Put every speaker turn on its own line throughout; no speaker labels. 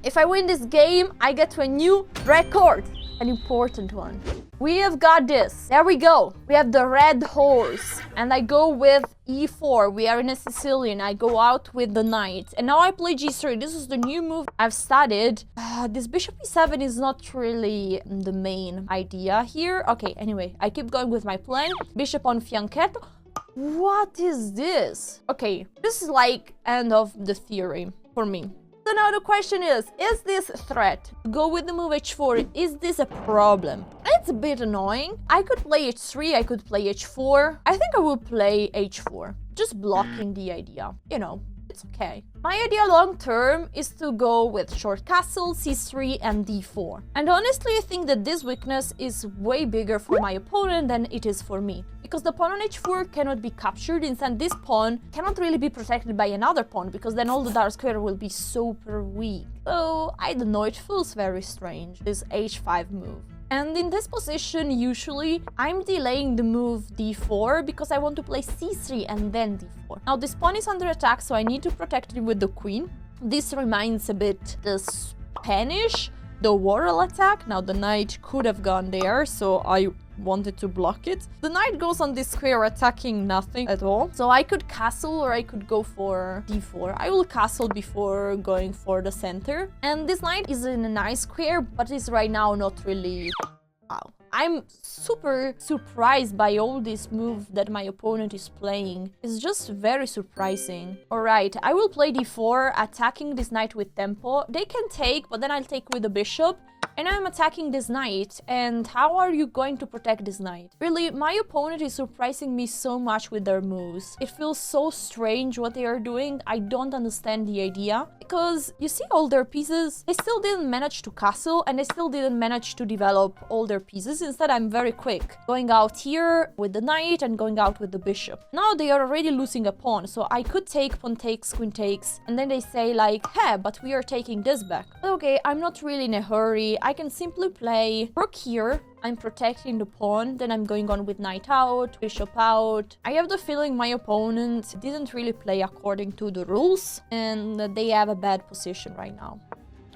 If I win this game, I get to a new record. An important one. We have got this. There we go. We have the red horse. And I go with e4. We are in a Sicilian. I go out with the knight. And now I play g3. This is the new move I've studied. This bishop e7 is not really the main idea here. Okay, anyway, I keep going with my plan. Bishop on fianchetto. What is this? Okay, this is like end of the theory for me. So now the question is this a threat? Go with the move h4. Is this a problem? It's a bit annoying. I could play h3, I could play h4. I think I will play h4. Just blocking the idea. You know, it's okay. My idea long term is to go with short castle, c3 and d4. And honestly, I think that this weakness is way bigger for my opponent than it is for me. Because the pawn on h4 cannot be captured, instead this pawn cannot really be protected by another pawn, because then all the dark square will be super weak. So, I don't know, it feels very strange, this h5 move. And in this position, usually, I'm delaying the move d4 because I want to play c3 and then d4. Now, this pawn is under attack, so I need to protect it with the queen. This reminds a bit the Spanish, the warrior attack. Now, the knight could have gone there, so I wanted to block it. The knight goes on this square attacking nothing at all. So I could castle or I could go for d4. I will castle before going for the center. And this knight is in a nice square, but is right now not really... Wow. I'm super surprised by all this move that my opponent is playing. It's just very surprising. Alright, I will play d4, attacking this knight with tempo. They can take, but then I'll take with the bishop. And I'm attacking this knight, and how are you going to protect this knight? Really, my opponent is surprising me so much with their moves. It feels so strange what they are doing. I don't understand the idea. Because you see all their pieces, they still didn't manage to castle, and they still didn't manage to develop all their pieces. Instead, I'm very quick. Going out here with the knight and going out with the bishop. Now they are already losing a pawn, so I could take pawn takes, queen takes, and then they say like, hey, but we are taking this back. Okay, I'm not really in a hurry. I can simply play rook here. I'm protecting the pawn, then I'm going on with knight out, bishop out. I have the feeling my opponent didn't really play according to the rules, and they have a bad position right now.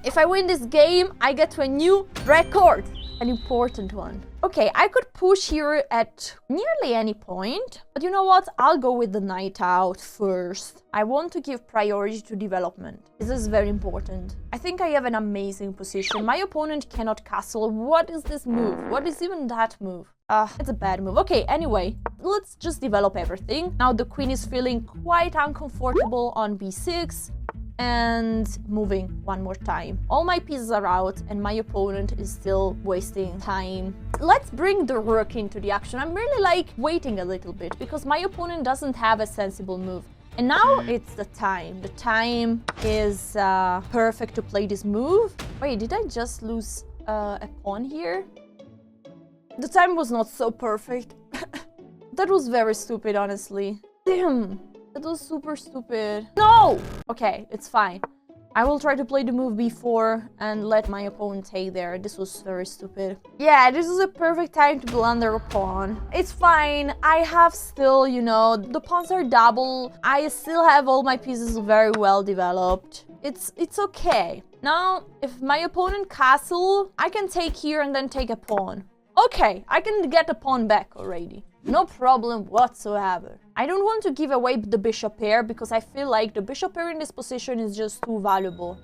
If I win this game, I get to a new record, an important one. Okay, I could push here at nearly any point, but you know what? I'll go with the knight out first. I want to give priority to development. This is very important. I think I have an amazing position. My opponent cannot castle. What is this move? What is even that move? It's a bad move. Okay, anyway, let's just develop everything. Now the queen is feeling quite uncomfortable on b6. And moving one more time. All my pieces are out and my opponent is still wasting time. Let's bring the rook into the action. I'm really like waiting a little bit because my opponent doesn't have a sensible move. And now it's the time. The time is perfect to play this move. Wait, did I just lose a pawn here? The time was not so perfect. That was very stupid, honestly. Damn. That was super stupid. No! Okay, it's fine. I will try to play the move b4 and let my opponent take there. This was very stupid. Yeah, this is a perfect time to blunder a pawn. It's fine. I have still, you know, the pawns are double. I still have all my pieces very well developed. It's okay. Now, if my opponent castle, I can take here and then take a pawn. Okay, I can get a pawn back already. No problem whatsoever. I don't want to give away the bishop pair because I feel like the bishop pair in this position is just too valuable.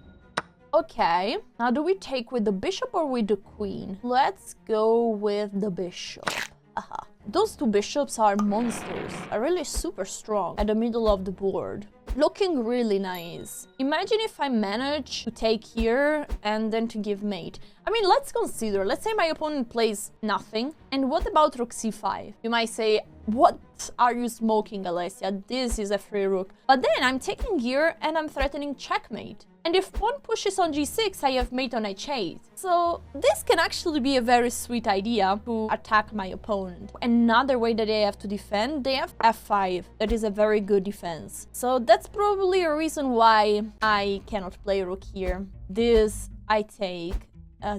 Okay, now do we take with the bishop or with the queen? Let's go with the bishop. Aha. Those two bishops are monsters, are really super strong at the middle of the board. Looking really nice. Imagine if I manage to take here and then to give mate. I mean, let's consider, let's say my opponent plays nothing. And what about rook c5? You might say, what are you smoking, Alessia? This is a free rook. But then I'm taking here and I'm threatening checkmate. And if pawn pushes on g6, I have mate on h8. So this can actually be a very sweet idea to attack my opponent. Another way that they have to defend, they have f5. That is a very good defense. So that's probably a reason why I cannot play rook here. This I take,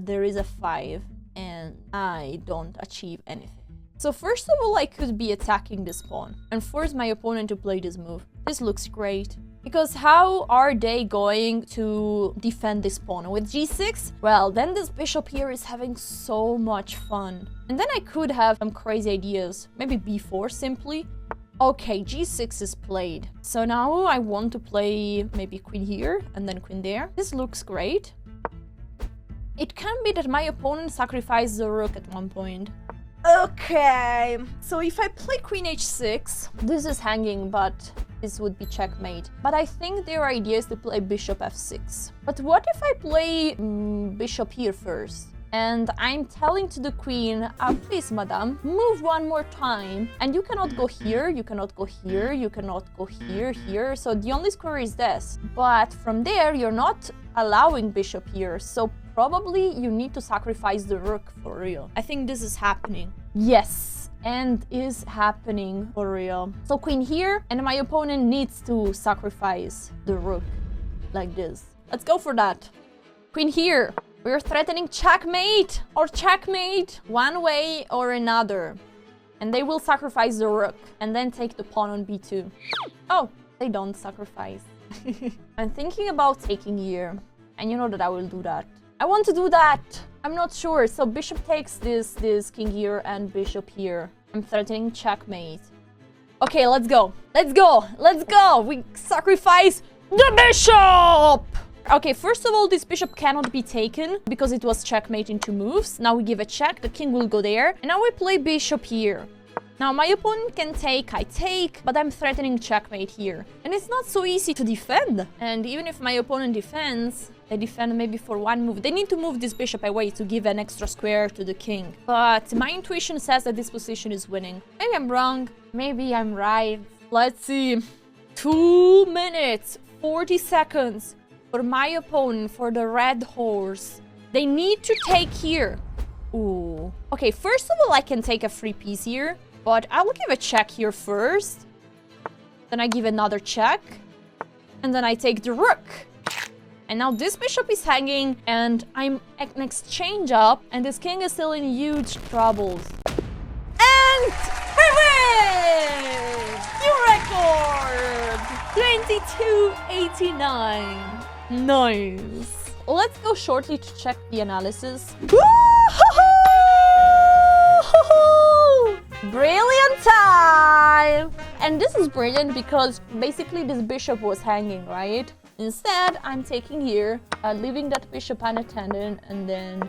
there is a 5, and I don't achieve anything. So first of all, I could be attacking this pawn and force my opponent to play this move. This looks great. Because how are they going to defend this pawn? With g6? Well, then this bishop here is having so much fun. And then I could have some crazy ideas. Maybe b4 simply. Okay, g6 is played. So now I want to play maybe queen here and then queen there. This looks great. It can be that my opponent sacrificed the rook at one point. Okay, so if I play queen h6, this is hanging, but this would be checkmate. But I think their idea is to play bishop f6. But what if I play bishop here first? And I'm telling to the queen, please, madam, move one more time. And you cannot go here, you cannot go here, you cannot go here, here. So the only square is this. But from there, you're not allowing bishop here. So probably you need to sacrifice the rook for real. I think this is happening. Yes, and is happening for real. So queen here, and my opponent needs to sacrifice the rook like this. Let's go for that. Queen here. We're threatening checkmate or checkmate one way or another. And they will sacrifice the rook and then take the pawn on b2. Oh, they don't sacrifice. I'm thinking about taking here. And you know that I will do that. I want to do that. I'm not sure. So bishop takes this king here and bishop here. I'm threatening checkmate. Okay, let's go. Let's go. Let's go. We sacrifice the bishop. Okay, first of all, this bishop cannot be taken because it was checkmate in 2 moves. Now we give a check, the king will go there. And now we play bishop here. Now my opponent can take, I take, but I'm threatening checkmate here. And it's not so easy to defend. And even if my opponent defends, they defend maybe for 1 move. They need to move this bishop away to give an extra square to the king. But my intuition says that this position is winning. Maybe I'm wrong, maybe I'm right. Let's see. 2 minutes, 40 seconds. For my opponent, for the red horse. They need to take here. Ooh. Okay, first of all, I can take a free piece here. But I will give a check here first. Then I give another check. And then I take the rook. And now this bishop is hanging. And I'm an exchange up. And this king is still in huge troubles. And we win! New record! 2289. Nice. Let's go shortly to check the analysis. Brilliant time! And this is brilliant because basically this bishop was hanging, right? Instead, I'm taking here, leaving that bishop unattended, and then